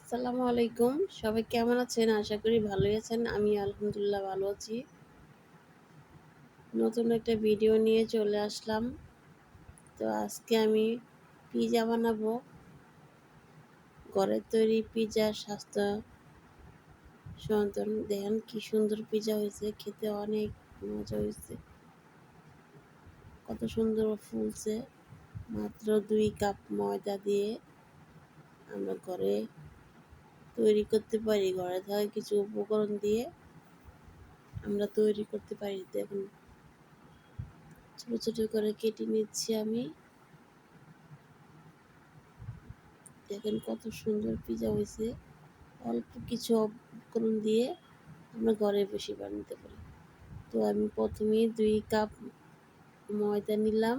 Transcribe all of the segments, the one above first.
আসসালামু আলাইকুম। সবাই কেমন আছেন? আশা করি ভালোই আছেন। আমি আলহামদুলিল্লাহ ভালো আছি। নতুন একটা ভিডিও নিয়ে চলে আসলাম। তো আজকে আমি পিজ্জা বানাবো। ঘরের তৈরি পিজ্জা স্বাস্থ্য সনাতন। দেখেন কি সুন্দর পিজ্জা হয়েছে, খেতে অনেক মজা হয়েছে। কত সুন্দর ফুলছে। মাত্র 2 কাপ ময়দা দিয়ে আমরা ঘরে তৈরি করতে পারি। ঘরে থাকা কিছু উপকরণ দিয়ে আমরা তৈরি করতে পারি। দেখুন ছোট ছোট করে কেটে নিচ্ছি আমি। দেখেন কত সুন্দর পিজা হয়েছে। অল্প কিছু উপকরণ দিয়ে আমরা ঘরে বসে বানাতে পারি। তো আমি প্রথমে 2 কাপ ময়দা নিলাম,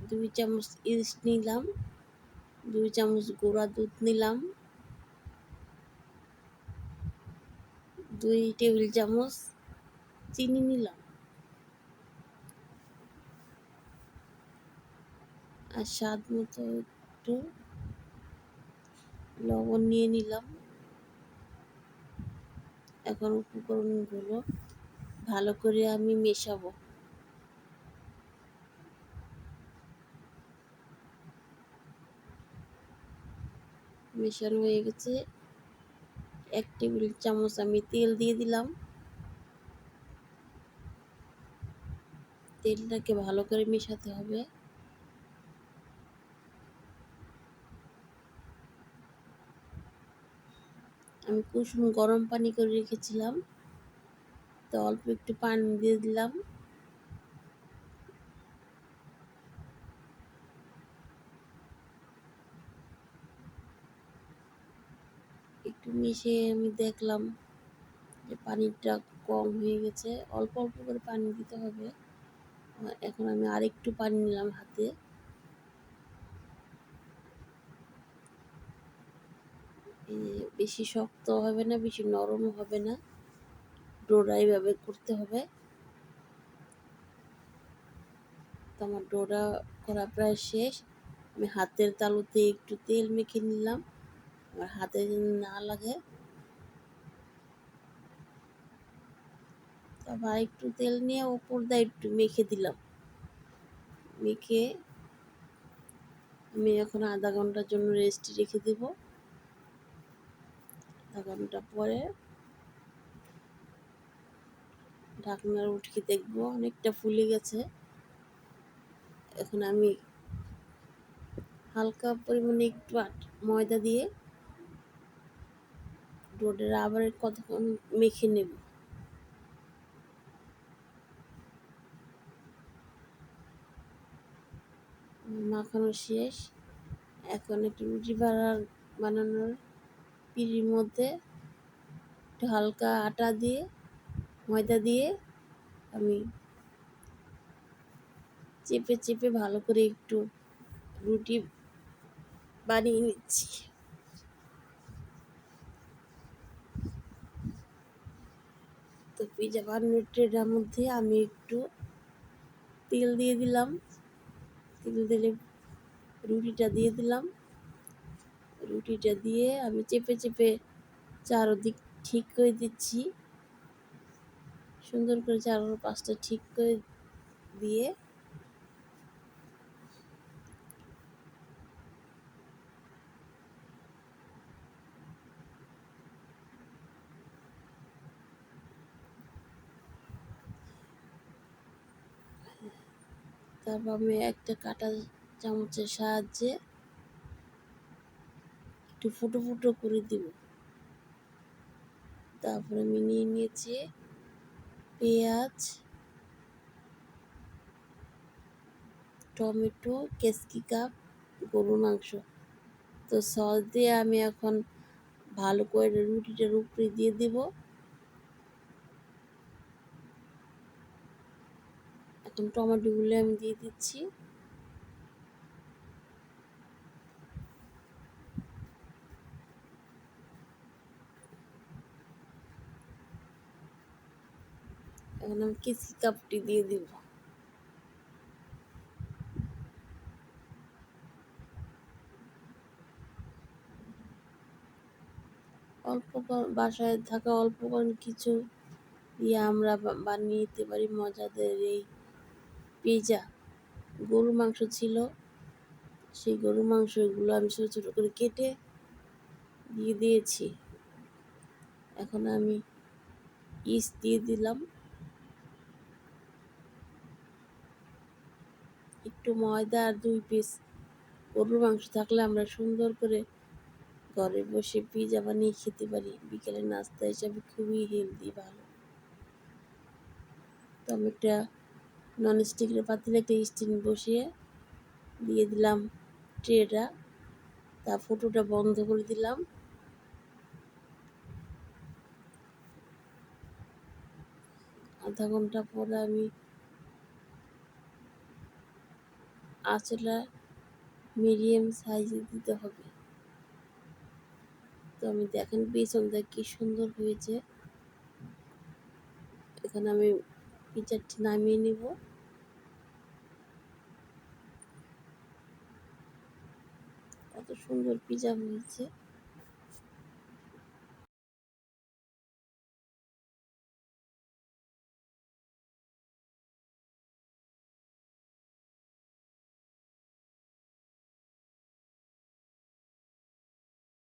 2 চামচ ইস্ট নিলাম, 2 চামচ গুঁড়া দুধ নিলাম, 2 টেবিল চামচ চিনি নিলাম, আর স্বাদ মতো একটু লবণ নিয়ে নিলাম। এখন উপকরণগুলো ভালো করে আমি মেশাবো। মেশানো হয়ে গেছে। 1 টেবিল চামচ আমি তেল দিয়ে দিলাম। তেলটাকে ভালো করে মেশাতে হবে। আমি কুসুম গরম পানি করে রেখেছিলাম, তো অল্প একটু পানি দিয়ে দিলাম। একটু মিশিয়ে আমি দেখলাম যে পানিটা কম হয়ে গেছে। অল্প অল্প করে পানি দিতে হবে। এখন আমি আরেকটু পানি নিলাম হাতে। বেশি শক্ত হবে না, বেশি নরমও হবে না, ডোটা এইভাবে করতে হবে। তো আমার ডোটা করা প্রায় শেষ। আমি হাতের তালুতে একটু তেল মেখে নিলাম, আমার হাতে যেন না লাগে। তারপর একটু তেল নিয়ে উপর দিয়ে একটু মেখে দিলাম। মেখে আমি এখন আধা ঘন্টার জন্য রেস্টে রেখে দেব। আধা ঘন্টা পরে ঢাকনার উঠিয়ে দেখবো অনেকটা ফুলে গেছে। এখন আমি হালকা পরিমাণে একটু ময়দা দিয়ে ডোটা আবার কতক্ষণ মেখে নেব। মাখানো শেষ। এখন একটু রুটি বানানোর পিঁড়ির মধ্যে একটু হালকা আটা দিয়ে ময়দা দিয়ে আমি চেপে চেপে ভালো করে একটু রুটি বানিয়ে নিচ্ছি। তো পিজা বানানোর ট্রেটার মধ্যে আমি একটু তেল দিয়ে দিলাম। তেল দিলে রুটিটা দিয়ে দিলাম। রুটিটা দিয়ে আমি চেপে চেপে চারদিক ঠিক করে দিচ্ছি। সুন্দর করে চারপাশটা ঠিক করে দিয়ে তারপর আমি একটা কাঁটা চামচের সাহায্যে একটু ফুটো ফুটো করে দিব। তারপরে আমি নিয়ে নিয়েছি পেঁয়াজ, টমেটো, ক্যাপসিকাম, গরুর মাংস। তো সস দিয়ে আমি এখন ভালো করে রুটিটার উপরে দিয়ে দিব। এখন টমেটোগুলো আমি দিয়ে দিচ্ছি। এখন আমি ক্যাপসিকামটি দিয়ে দিব। বাসায় থাকা অল্পকণ কিছু দিয়ে আমরা বানিয়ে নিতে পারি মজাদের এই পিৎজা। গরুর মাংস ছিল, সেই গরুর মাংসগুলো আমি ছোট ছোট করে কেটে দিয়ে দিয়েছি। এখন আমি ইস্ট দিয়ে দিলাম, একটু ময়দা আর 2 পিস গরুর মাংস থাকলে আমরা সুন্দর করে ঘরে বসে পিৎজা বানিয়ে খেতে পারি। বিকেলের নাস্তা হিসাবে খুবই হেলদি, ভালো। তো আমি একটা ননস্টিকের পাতিলে একটা স্ট্যান্ড বসিয়ে দিয়ে দিলাম ট্রেটা, তা ফুটোটা বন্ধ করে দিলাম। আধা ঘন্টা পরে আমি আঁচটা মিডিয়াম সাইজে দিতে হবে। তো আমি দেখেন পেছনটা কি সুন্দর হয়েছে। এখন আমি পিৎজাটি নামিয়ে নেব। কত সুন্দর পিৎজা হয়েছে।